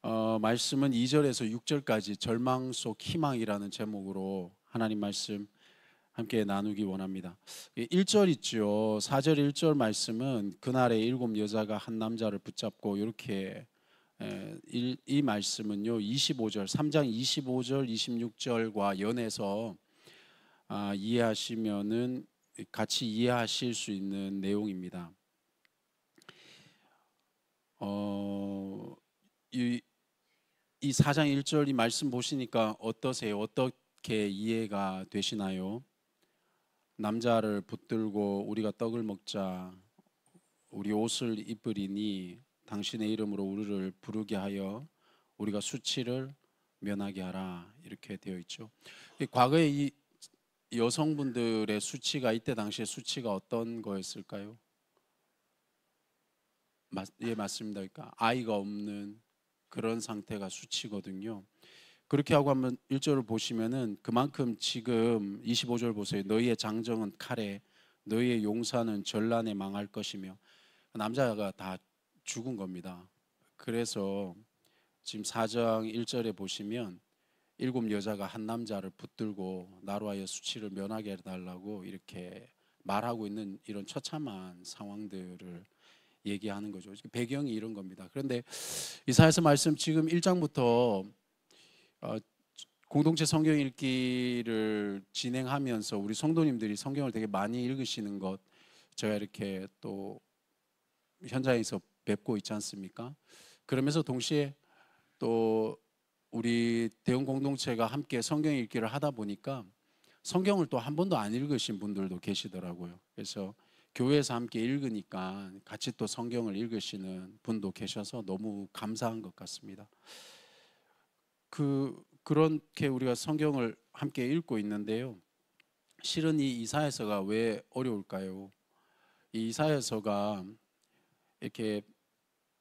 말씀은 2절에서 6절까지 절망 속 희망이라는 제목으로 하나님 말씀 함께 나누기 원합니다. 1절 있죠. 4절 1절 말씀은 그날에 7여자가 한 남자를 붙잡고 이렇게 이 말씀은요 25절 3장 25절 26절과 연해서 이해하시면은 같이 이해하실 수 있는 내용입니다. 이 4장 1절 이 말씀 보시니까 어떠세요? 어떻게 이해가 되시나요? 남자를 붙들고 우리가 떡을 먹자, 우리 옷을 입으리니 당신의 이름으로 우리를 부르게 하여 우리가 수치를 면하게 하라, 이렇게 되어 있죠. 과거에 이 여성분들의 수치가 이때 당시에 수치가 어떤 거였을까요? 예, 맞습니다. 그러니까 아이가 없는 그런 상태가 수치거든요. 그렇게 하고 한번 1절을 보시면은 그만큼 지금 25절 보세요. 너희의 장정은 칼에, 너희의 용사는 전란에 망할 것이며, 남자가 다 죽은 겁니다. 그래서 지금 4장 1절에 보시면 7여자가 한 남자를 붙들고 나로 하여 수치를 면하게 해달라고 이렇게 말하고 있는 이런 처참한 상황들을 얘기하는 거죠. 배경이 이런 겁니다. 그런데 이사야서 말씀 지금 1장부터 공동체 성경 읽기를 진행하면서 우리 성도님들이 성경을 되게 많이 읽으시는 것 제가 이렇게 또 현장에서 뵙고 있지 않습니까? 그러면서 동시에 또 우리 대형 공동체가 함께 성경 읽기를 하다 보니까 성경을 또 한 번도 안 읽으신 분들도 계시더라고요. 그래서 교회에서 함께 읽으니까 같이 또 성경을 읽으시는 분도 계셔서 너무 감사한 것 같습니다. 그렇게 우리가 성경을 함께 읽고 있는데요. 실은 이 이사야서가 왜 어려울까요? 이 이사야서가 이렇게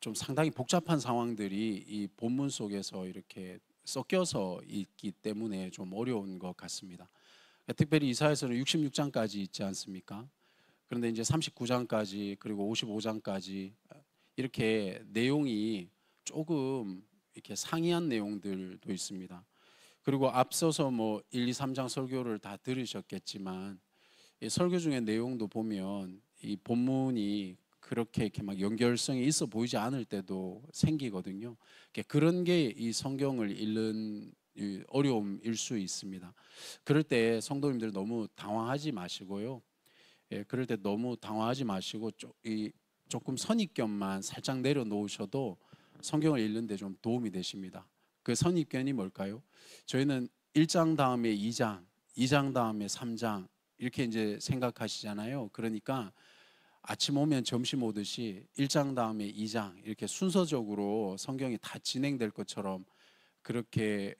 좀 상당히 복잡한 상황들이 이 본문 속에서 이렇게 섞여서 있기 때문에 좀 어려운 것 같습니다. 특별히 이사야서는 66장까지 있지 않습니까? 그런데 이제 39장까지 그리고 55장까지 이렇게 내용이 조금 이렇게 상이한 내용들도 있습니다. 그리고 앞서서 뭐 1, 2, 3장 설교를 다 들으셨겠지만 이 설교 중에 내용도 보면 이 본문이 그렇게 이렇게 막 연결성이 있어 보이지 않을 때도 생기거든요. 그런 게 이 성경을 읽는 어려움일 수 있습니다. 그럴 때 성도님들 너무 당황하지 마시고요. 그럴 때 너무 당황하지 마시고 조금 선입견만 살짝 내려놓으셔도 성경을 읽는데 좀 도움이 되십니다. 그 선입견이 뭘까요? 저희는 1장 다음에 2장, 2장 다음에 3장 이렇게 이제 생각하시잖아요. 그러니까 아침 오면 점심 오듯이 1장 다음에 2장 이렇게 순서적으로 성경이 다 진행될 것처럼 그렇게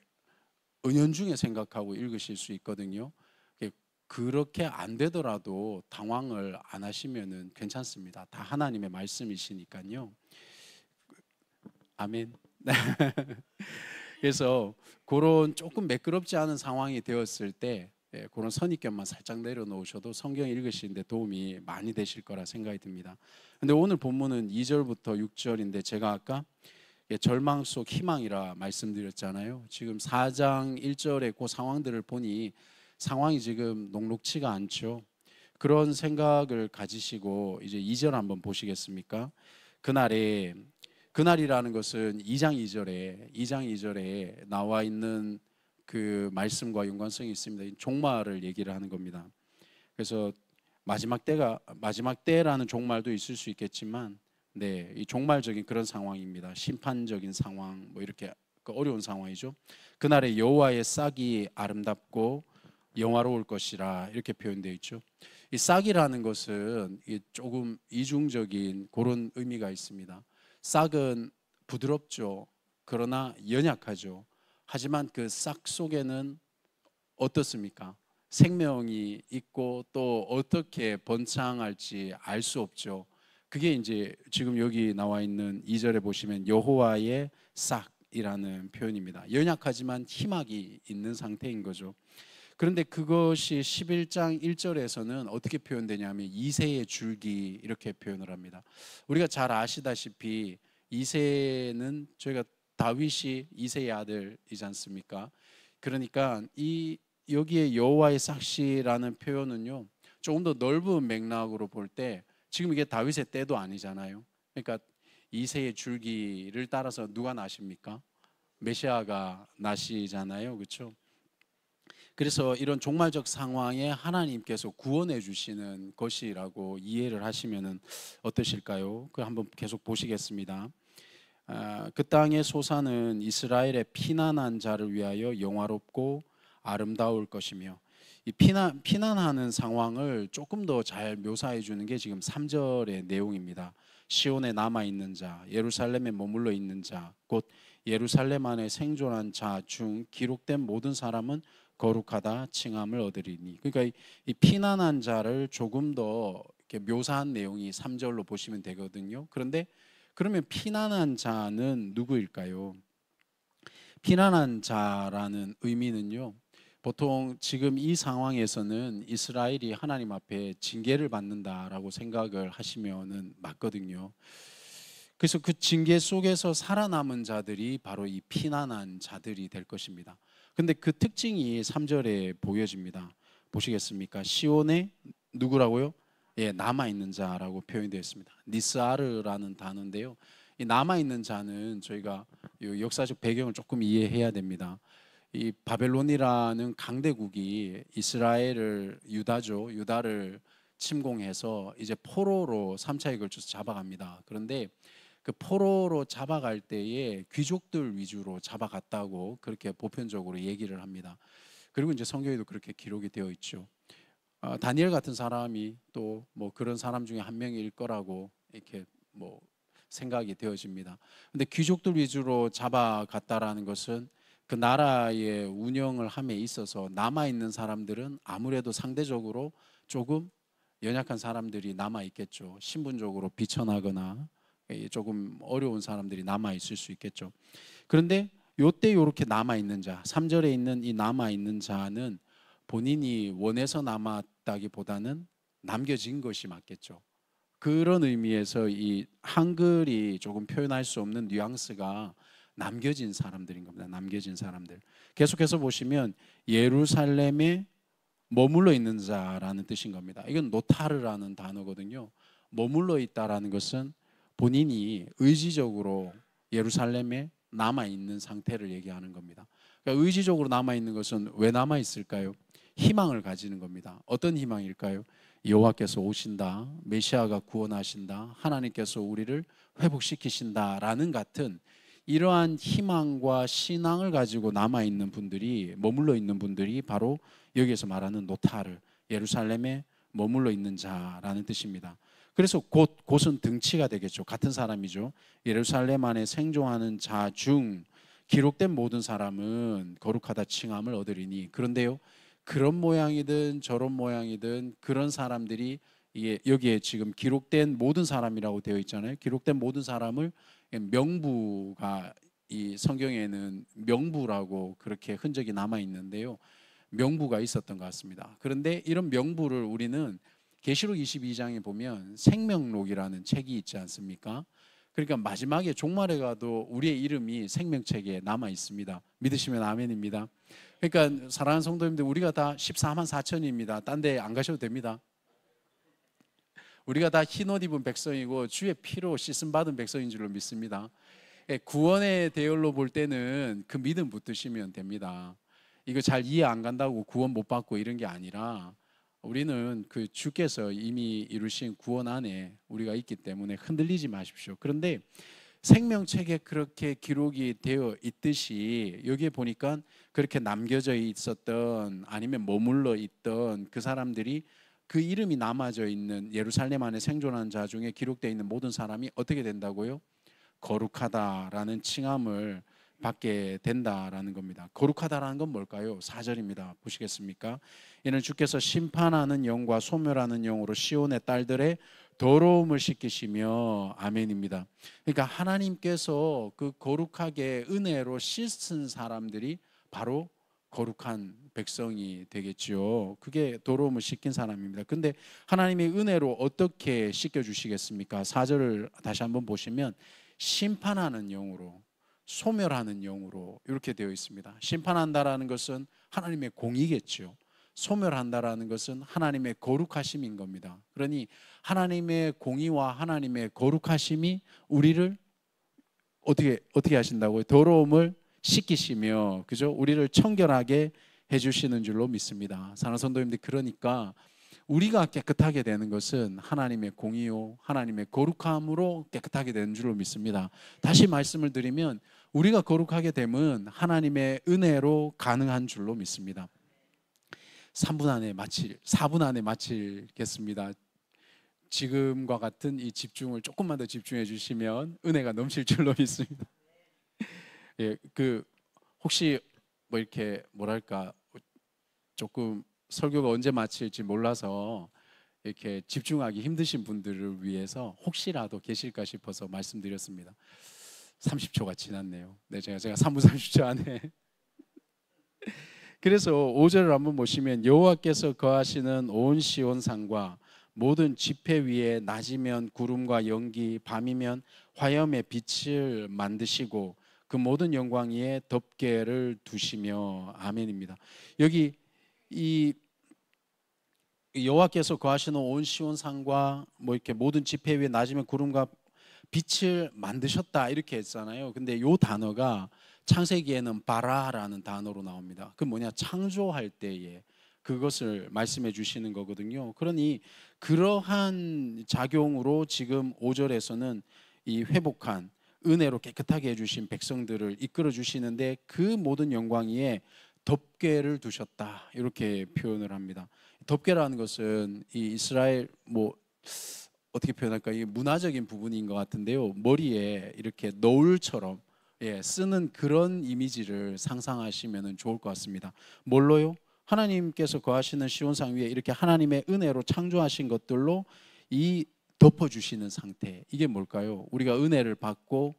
은연중에 생각하고 읽으실 수 있거든요. 그렇게 안 되더라도 당황을 안 하시면은 괜찮습니다. 다 하나님의 말씀이시니까요. 아멘. 그래서 그런 조금 매끄럽지 않은 상황이 되었을 때 그런 선입견만 살짝 내려놓으셔도 성경 읽으시는데 도움이 많이 되실 거라 생각이 듭니다. 근데 오늘 본문은 2절부터 6절인데 제가 아까 절망 속 희망이라 말씀드렸잖아요. 지금 4장 1절의 그 상황들을 보니 상황이 지금 녹록치가 않죠. 그런 생각을 가지시고 이제 2절 한번 보시겠습니까? 그날에, 그날이라는 것은 2장 2절에 나와 있는 그 말씀과 연관성이 있습니다. 종말을 얘기를 하는 겁니다. 그래서 마지막 때라는 종말도 있을 수 있겠지만 네, 이 종말적인 그런 상황입니다. 심판적인 상황 뭐 이렇게 어려운 상황이죠. 그날에 여호와의 싹이 아름답고 영화로울 것이라 이렇게 표현되어 있죠. 이 싹이라는 것은 조금 이중적인 그런 의미가 있습니다. 싹은 부드럽죠. 그러나 연약하죠. 하지만 그 싹 속에는 어떻습니까? 생명이 있고 또 어떻게 번창할지 알 수 없죠. 그게 이제 지금 여기 나와 있는 2절에 보시면 여호와의 싹이라는 표현입니다. 연약하지만 희망이 있는 상태인 거죠. 그런데 그것이 11장 1절에서는 어떻게 표현되냐면 이새의 줄기 이렇게 표현을 합니다. 우리가 잘 아시다시피 이새는 저희가 다윗이 이새의 아들이지 않습니까? 그러니까 이 여기에 여호와의 삭시라는 표현은요, 조금 더 넓은 맥락으로 볼 때 지금 이게 다윗의 때도 아니잖아요. 그러니까 이새의 줄기를 따라서 누가 나십니까? 메시아가 나시잖아요, 그렇죠? 그래서 이런 종말적 상황에 하나님께서 구원해 주시는 것이라고 이해를 하시면은 어떠실까요? 그 한번 계속 보시겠습니다. 그 땅의 소산은 이스라엘의 피난한 자를 위하여 영화롭고 아름다울 것이며, 이 피난하는 상황을 조금 더 잘 묘사해 주는 게 지금 3절의 내용입니다. 시온에 남아 있는 자, 예루살렘에 머물러 있는 자, 곧 예루살렘 안에 생존한 자 중 기록된 모든 사람은 거룩하다 칭함을 얻으리니. 그러니까 이 피난한 자를 조금 더 이렇게 묘사한 내용이 3절로 보시면 되거든요. 그런데 그러면 피난한 자는 누구일까요? 피난한 자라는 의미는요, 보통 지금 이 상황에서는 이스라엘이 하나님 앞에 징계를 받는다라고 생각을 하시면은 맞거든요. 그래서 그 징계 속에서 살아남은 자들이 바로 이 피난한 자들이 될 것입니다. 근데 그 특징이 3절에 보여집니다. 보시겠습니까? 시온에 누구라고요? 예, 남아 있는 자라고 표현되어 있습니다. 니스아르라는 단어인데요. 이 남아 있는 자는 저희가 이 역사적 배경을 조금 이해해야 됩니다. 이 바벨론이라는 강대국이 이스라엘을 유다를 침공해서 이제 포로로 3차에 걸쳐서 잡아갑니다. 그런데 그 포로로 잡아갈 때에 귀족들 위주로 잡아갔다고 그렇게 보편적으로 얘기를 합니다. 그리고 이제 성경에도 그렇게 기록이 되어 있죠. 다니엘 같은 사람이 또 뭐 그런 사람 중에 한 명일 거라고 이렇게 뭐 생각이 되어집니다. 근데 귀족들 위주로 잡아갔다라는 것은 그 나라의 운영을 함에 있어서 남아 있는 사람들은 아무래도 상대적으로 조금 연약한 사람들이 남아 있겠죠. 신분적으로 비천하거나 조금 어려운 사람들이 남아 있을 수 있겠죠. 그런데 요때 이렇게 남아 있는 자, 3절에 있는 이 남아 있는 자는 본인이 원해서 남았다기보다는 남겨진 것이 맞겠죠. 그런 의미에서 이 한글이 조금 표현할 수 없는 뉘앙스가 남겨진 사람들인 겁니다. 남겨진 사람들. 계속해서 보시면 예루살렘에 머물러 있는 자라는 뜻인 겁니다. 이건 노타르라는 단어거든요. 머물러 있다라는 것은 본인이 의지적으로 예루살렘에 남아 있는 상태를 얘기하는 겁니다. 그러니까 의지적으로 남아 있는 것은 왜 남아 있을까요? 희망을 가지는 겁니다. 어떤 희망일까요? 여호와께서 오신다, 메시아가 구원하신다, 하나님께서 우리를 회복시키신다라는 같은 이러한 희망과 신앙을 가지고 남아 있는 분들이, 머물러 있는 분들이 바로 여기에서 말하는 노타르, 예루살렘에 머물러 있는 자라는 뜻입니다. 그래서 곧은 등치가 되겠죠. 같은 사람이죠. 예루살렘 안에 생존하는 자 중 기록된 모든 사람은 거룩하다 칭함을 얻으리니. 그런데요, 그런 모양이든 저런 모양이든 그런 사람들이 이게 여기에 지금 기록된 모든 사람이라고 되어 있잖아요. 기록된 모든 사람을 명부가, 이 성경에는 명부라고 그렇게 흔적이 남아 있는데요. 명부가 있었던 것 같습니다. 그런데 이런 명부를 우리는 계시록 22장에 보면 생명록이라는 책이 있지 않습니까? 그러니까 마지막에 종말에 가도 우리의 이름이 생명책에 남아 있습니다. 믿으시면 아멘입니다. 그러니까 사랑하는 성도님들, 우리가 다 14만 4천입니다. 딴 데 안 가셔도 됩니다. 우리가 다 흰옷 입은 백성이고 주의 피로 씻음 받은 백성인 줄로 믿습니다. 구원의 대열로 볼 때는 그 믿음 붙드시면 됩니다. 이거 잘 이해 안 간다고 구원 못 받고 이런 게 아니라 우리는 그 주께서 이미 이루신 구원 안에 우리가 있기 때문에 흔들리지 마십시오. 그런데 생명책에 그렇게 기록이 되어 있듯이 여기에 보니까 그렇게 남겨져 있었던, 아니면 머물러 있던 그 사람들이, 그 이름이 남아져 있는 예루살렘 안에 생존한 자 중에 기록되어 있는 모든 사람이 어떻게 된다고요? 거룩하다라는 칭함을 받게 된다라는 겁니다. 거룩하다라는 건 뭘까요? 4절입니다. 보시겠습니까? 이는 주께서 심판하는 영과 소멸하는 영으로 시온의 딸들의 더러움을 씻기시며. 아멘입니다. 그러니까 하나님께서 그 거룩하게 은혜로 씻은 사람들이 바로 거룩한 백성이 되겠지요. 그게 더러움을 씻긴 사람입니다. 근데 하나님의 은혜로 어떻게 씻겨 주시겠습니까? 4절을 다시 한번 보시면 심판하는 영으로, 소멸하는 영으로 이렇게 되어 있습니다. 심판한다라는 것은 하나님의 공의겠죠. 소멸한다라는 것은 하나님의 거룩하심인 겁니다. 그러니 하나님의 공의와 하나님의 거룩하심이 우리를 어떻게 하신다고요? 더러움을 씻기시며, 그죠? 우리를 청결하게 해주시는 줄로 믿습니다. 사랑하는 성도님들, 그러니까 우리가 깨끗하게 되는 것은 하나님의 공의요 하나님의 거룩함으로 깨끗하게 되는 줄로 믿습니다. 다시 말씀을 드리면 우리가 거룩하게 됨은 하나님의 은혜로 가능한 줄로 믿습니다. 4분 안에 마치겠습니다. 지금과 같은 이 집중을 조금만 더 집중해 주시면 은혜가 넘칠 줄로 믿습니다. 예, 혹시 뭐 이렇게 뭐랄까 조금 설교가 언제 마칠지 몰라서 이렇게 집중하기 힘드신 분들을 위해서 혹시라도 계실까 싶어서 말씀드렸습니다. 30초가 지났네요. 네, 제가 3분 30초 안에 그래서 5절을 한번 보시면 여호와께서 거하시는 온 시온산과 모든 지폐 위에 낮이면 구름과 연기, 밤이면 화염의 빛을 만드시고 그 모든 영광 위에 덮개를 두시며. 아멘입니다. 여기 이 여호와께서 거하시는 온 시온산과 뭐 이렇게 모든 지폐 위에 낮이면 구름과 빛을 만드셨다 이렇게 했잖아요. 근데 이 단어가 창세기에는 바라라는 단어로 나옵니다. 그 뭐냐, 창조할 때에 그것을 말씀해 주시는 거거든요. 그러니 그러한 작용으로 지금 5절에서는 이 회복한 은혜로 깨끗하게 해주신 백성들을 이끌어 주시는데 그 모든 영광 위에 덮개를 두셨다 이렇게 표현을 합니다. 덮개라는 것은 이 이스라엘 뭐 어떻게 표현할까, 이 문화적인 부분인 것 같은데요. 머리에 이렇게 너울처럼 쓰는 그런 이미지를 상상하시면 좋을 것 같습니다. 뭘로요? 하나님께서 거하시는 시온산 위에 이렇게 하나님의 은혜로 창조하신 것들로 이 덮어주시는 상태, 이게 뭘까요? 우리가 은혜를 받고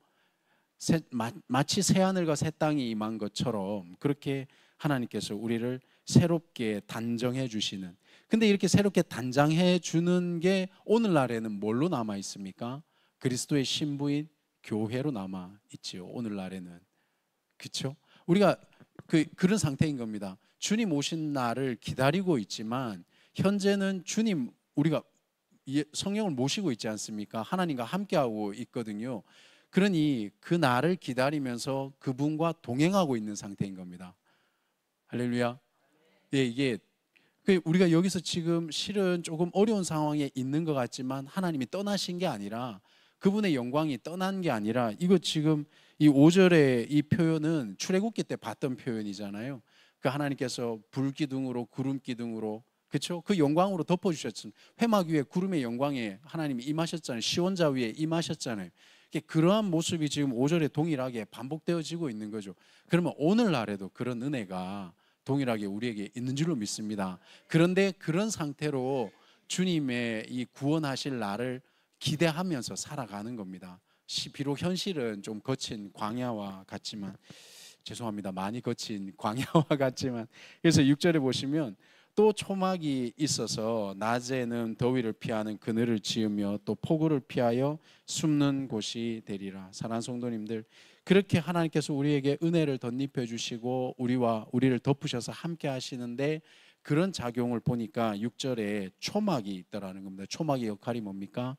마치 새하늘과 새 땅이 임한 것처럼 그렇게 하나님께서 우리를 새롭게 단정해 주시는, 근데 이렇게 새롭게 단장해 주는 게 오늘날에는 뭘로 남아 있습니까? 그리스도의 신부인 교회로 남아 있지요. 오늘날에는. 그렇죠? 우리가 그런 상태인 겁니다. 주님 오신 날을 기다리고 있지만 현재는 주님, 우리가 성령을 모시고 있지 않습니까? 하나님과 함께하고 있거든요. 그러니 그 날을 기다리면서 그분과 동행하고 있는 상태인 겁니다. 할렐루야. 예, 이게 우리가 여기서 지금 실은 조금 어려운 상황에 있는 것 같지만 하나님이 떠나신 게 아니라, 그분의 영광이 떠난 게 아니라, 이거 지금 이 5절의 이 표현은 출애굽기 때 봤던 표현이잖아요. 그 하나님께서 불기둥으로 구름기둥으로, 그렇죠? 그 영광으로 덮어주셨잖아요. 회막 위에 구름의 영광에 하나님이 임하셨잖아요. 시온자 위에 임하셨잖아요. 그러한 모습이 지금 5절에 동일하게 반복되어지고 있는 거죠. 그러면 오늘날에도 그런 은혜가 동일하게 우리에게 있는 줄로 믿습니다. 그런데 그런 상태로 주님의 이 구원하실 날을 기대하면서 살아가는 겁니다. 비록 현실은 좀 거친 광야와 같지만, 죄송합니다, 많이 거친 광야와 같지만, 그래서 6절에 보시면 또 초막이 있어서 낮에는 더위를 피하는 그늘을 지으며 또 폭우를 피하여 숨는 곳이 되리라. 사랑하는 성도님들, 그렇게 하나님께서 우리에게 은혜를 덧입혀 주시고 우리를 덮으셔서 함께 하시는데, 그런 작용을 보니까 6절에 초막이 있다라는 겁니다. 초막의 역할이 뭡니까?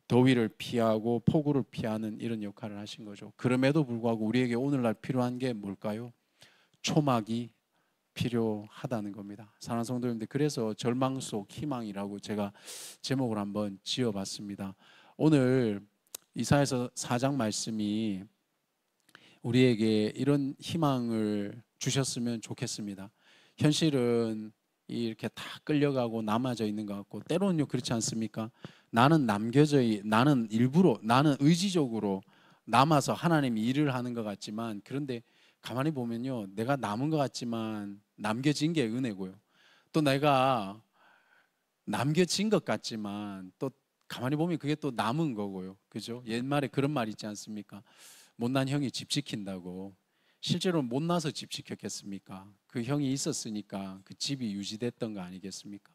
더위를 피하고 폭우를 피하는 이런 역할을 하신 거죠. 그럼에도 불구하고 우리에게 오늘날 필요한 게 뭘까요? 초막이 필요하다는 겁니다. 사랑하는 성도님들, 그래서 절망 속 희망이라고 제가 제목을 한번 지어봤습니다. 오늘 이사야서 4장 말씀이 우리에게 이런 희망을 주셨으면 좋겠습니다. 현실은 이렇게 다 끌려가고 남아져 있는 것 같고, 때로는요 그렇지 않습니까? 나는 일부러, 나는 의지적으로 남아서 하나님이 일을 하는 것 같지만, 그런데 가만히 보면요, 내가 남은 것 같지만 남겨진 게 은혜고요, 또 내가 남겨진 것 같지만 또 가만히 보면 그게 또 남은 거고요. 그죠? 옛말에 그런 말 있지 않습니까? 못난 형이 집 지킨다고. 실제로 못나서 집 지켰겠습니까? 그 형이 있었으니까 그 집이 유지됐던 거 아니겠습니까?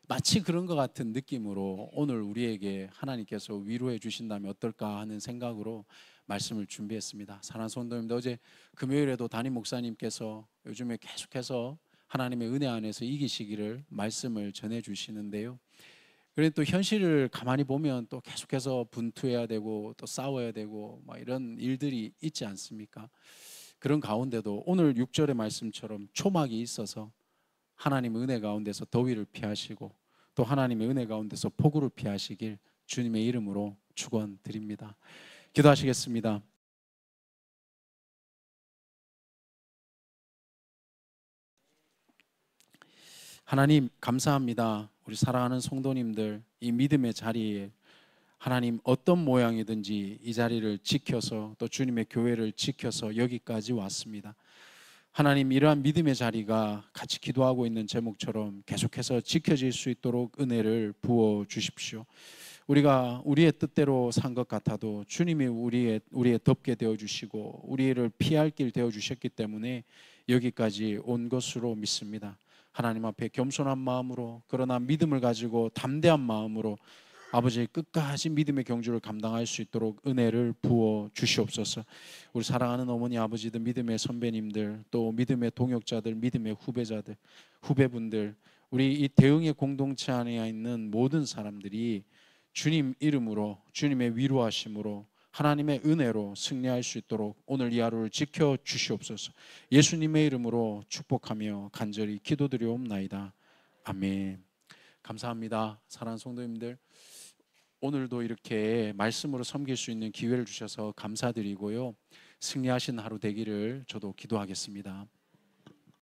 마치 그런 것 같은 느낌으로 오늘 우리에게 하나님께서 위로해 주신다면 어떨까 하는 생각으로 말씀을 준비했습니다. 사랑하는 성도님들, 어제 금요일에도 담임 목사님께서 요즘에 계속해서 하나님의 은혜 안에서 이기시기를 말씀을 전해 주시는데요. 그런데 또 현실을 가만히 보면 또 계속해서 분투해야 되고 또 싸워야 되고 막 이런 일들이 있지 않습니까? 그런 가운데도 오늘 6절의 말씀처럼 초막이 있어서 하나님의 은혜 가운데서 더위를 피하시고 또 하나님의 은혜 가운데서 폭우를 피하시길 주님의 이름으로 축원드립니다. 기도하시겠습니다. 하나님 감사합니다. 우리 사랑하는 성도님들 이 믿음의 자리에 하나님 어떤 모양이든지 이 자리를 지켜서 또 주님의 교회를 지켜서 여기까지 왔습니다. 하나님 이러한 믿음의 자리가 같이 기도하고 있는 제목처럼 계속해서 지켜질 수 있도록 은혜를 부어 주십시오. 우리가 우리의 뜻대로 산 것 같아도 주님이 우리의 덮게 되어 주시고 우리를 피할 길 되어 주셨기 때문에 여기까지 온 것으로 믿습니다. 하나님 앞에 겸손한 마음으로 그러나 믿음을 가지고 담대한 마음으로 아버지 끝까지 믿음의 경주를 감당할 수 있도록 은혜를 부어 주시옵소서. 우리 사랑하는 어머니 아버지들, 믿음의 선배님들, 또 믿음의 동역자들, 믿음의 후배자들, 후배분들, 우리 이 대응의 공동체 안에 있는 모든 사람들이 주님 이름으로 주님의 위로하심으로 하나님의 은혜로 승리할 수 있도록 오늘 이 하루를 지켜 주시옵소서. 예수님의 이름으로 축복하며 간절히 기도드리옵나이다. 아멘. 감사합니다. 사랑하는 성도님들, 오늘도 이렇게 말씀으로 섬길 수 있는 기회를 주셔서 감사드리고요. 승리하신 하루 되기를 저도 기도하겠습니다.